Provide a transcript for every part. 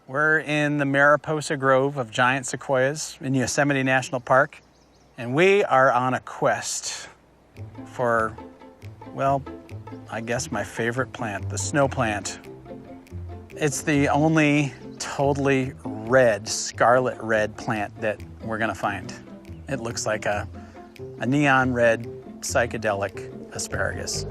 We're in the Mariposa Grove of giant sequoias in Yosemite National Park, and we are on a quest for, well, I guess my favorite plant, the snow plant. It's the only totally red, scarlet red plant that we're gonna find. It looks like a neon red psychedelic asparagus.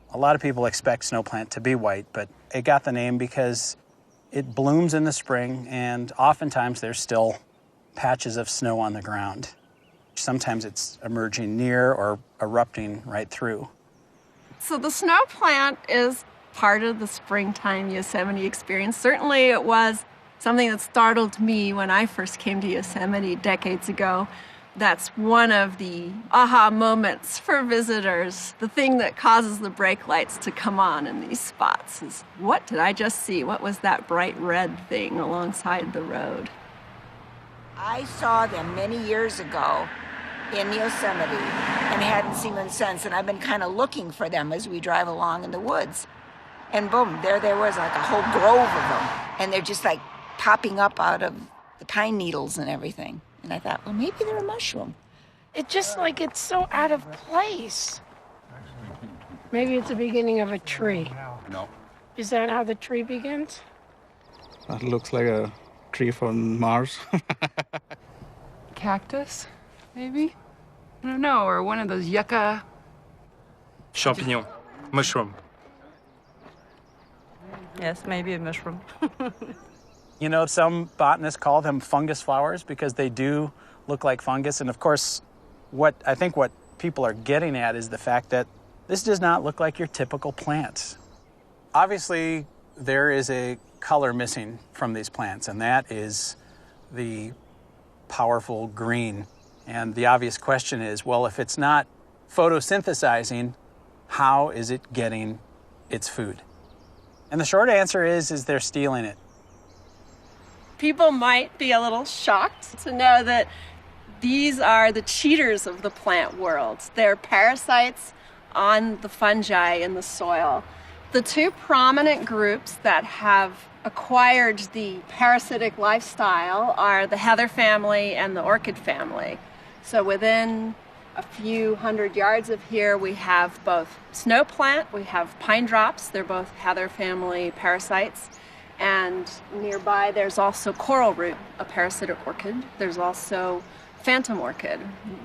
A lot of people expect snow plant to be white, but it got the name because it blooms in the spring, and oftentimes there's still patches of snow on the ground. Sometimes it's emerging near or erupting right through. So the snow plant is part of the springtime Yosemite experience. Certainly it was something that startled me when I first came to Yosemite decades ago. That's one of the aha moments for visitors. The thing that causes the brake lights to come on in these spots is, what did I just see? What was that bright red thing alongside the road? I saw them many years ago in Yosemite and hadn't seen them since, and I've been kind of looking for them as we drive along in the woods. And boom, there was like a whole grove of them, and they're just like popping up out of the pine needles and everything. And I thought, well, maybe they're a mushroom. It's just like it's so out of place. Maybe it's the beginning of a tree. No. Is that how the tree begins? That looks like a tree from Mars. Cactus, maybe? I don't know, or one of those yucca. Champignon, mushroom. Yes, maybe a mushroom. You know, some botanists call them fungus flowers because they do look like fungus. And of course, what people are getting at is the fact that this does not look like your typical plant. Obviously, there is a color missing from these plants, and that is the powerful green. And the obvious question is, well, if it's not photosynthesizing, how is it getting its food? And the short answer is they're stealing it. People might be a little shocked to know that these are the cheaters of the plant world. They're parasites on the fungi in the soil. The two prominent groups that have acquired the parasitic lifestyle are the heather family and the orchid family. So within a few hundred yards of here, we have both snow plant, we have pine drops, they're both heather family parasites. And nearby, there's also coral root, a parasitic orchid. There's also phantom orchid,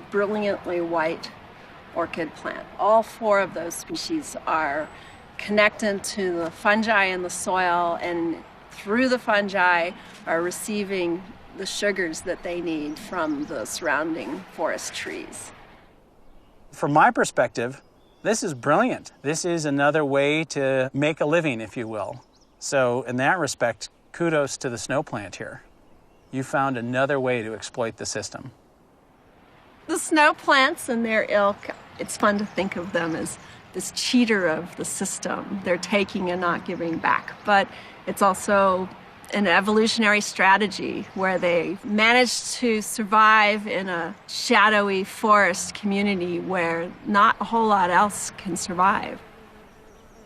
brilliantly white orchid plant. All four of those species are connected to the fungi in the soil, and through the fungi are receiving the sugars that they need from the surrounding forest trees. From my perspective, this is brilliant. This is another way to make a living, if you will. So in that respect, kudos to the snow plant here. You found another way to exploit the system. The snow plants and their ilk, it's fun to think of them as this cheater of the system. They're taking and not giving back. But it's also an evolutionary strategy where they managed to survive in a shadowy forest community where not a whole lot else can survive.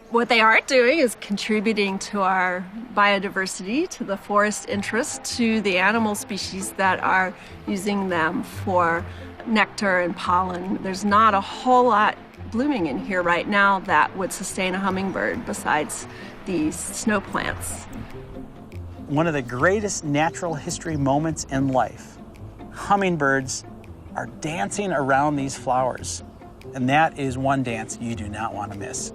What they are doing is contributing to our biodiversity, to the forest interest, to the animal species that are using them for nectar and pollen. There's not a whole lot blooming in here right now that would sustain a hummingbird besides these snow plants. One of the greatest natural history moments in life. Hummingbirds are dancing around these flowers, and that is one dance you do not want to miss.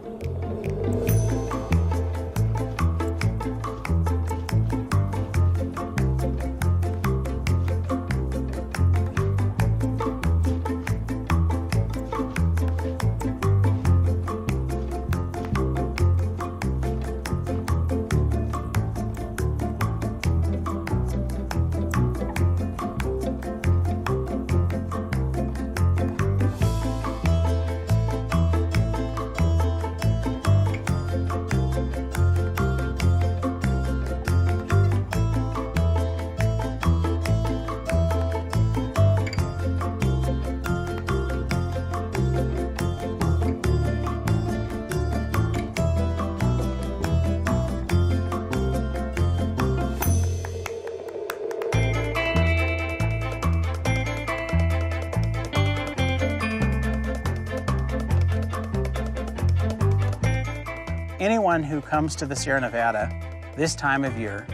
anyone who comes to the Sierra Nevada this time of year,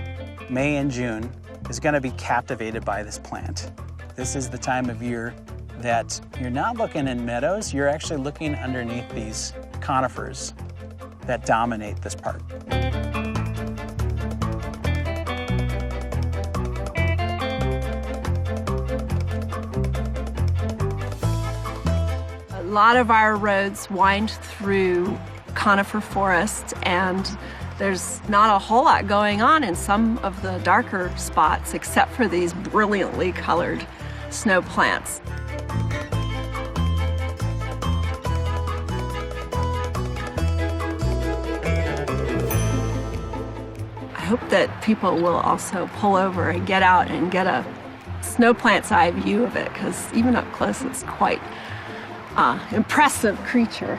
May and June, is going to be captivated by this plant. This is the time of year that you're not looking in meadows, you're actually looking underneath these conifers that dominate this park. A lot of our roads wind through conifer forests, and there's not a whole lot going on in some of the darker spots except for these brilliantly colored snow plants. I hope that people will also pull over and get out and get a snow plant's eye view of it, because even up close it's quite impressive creature.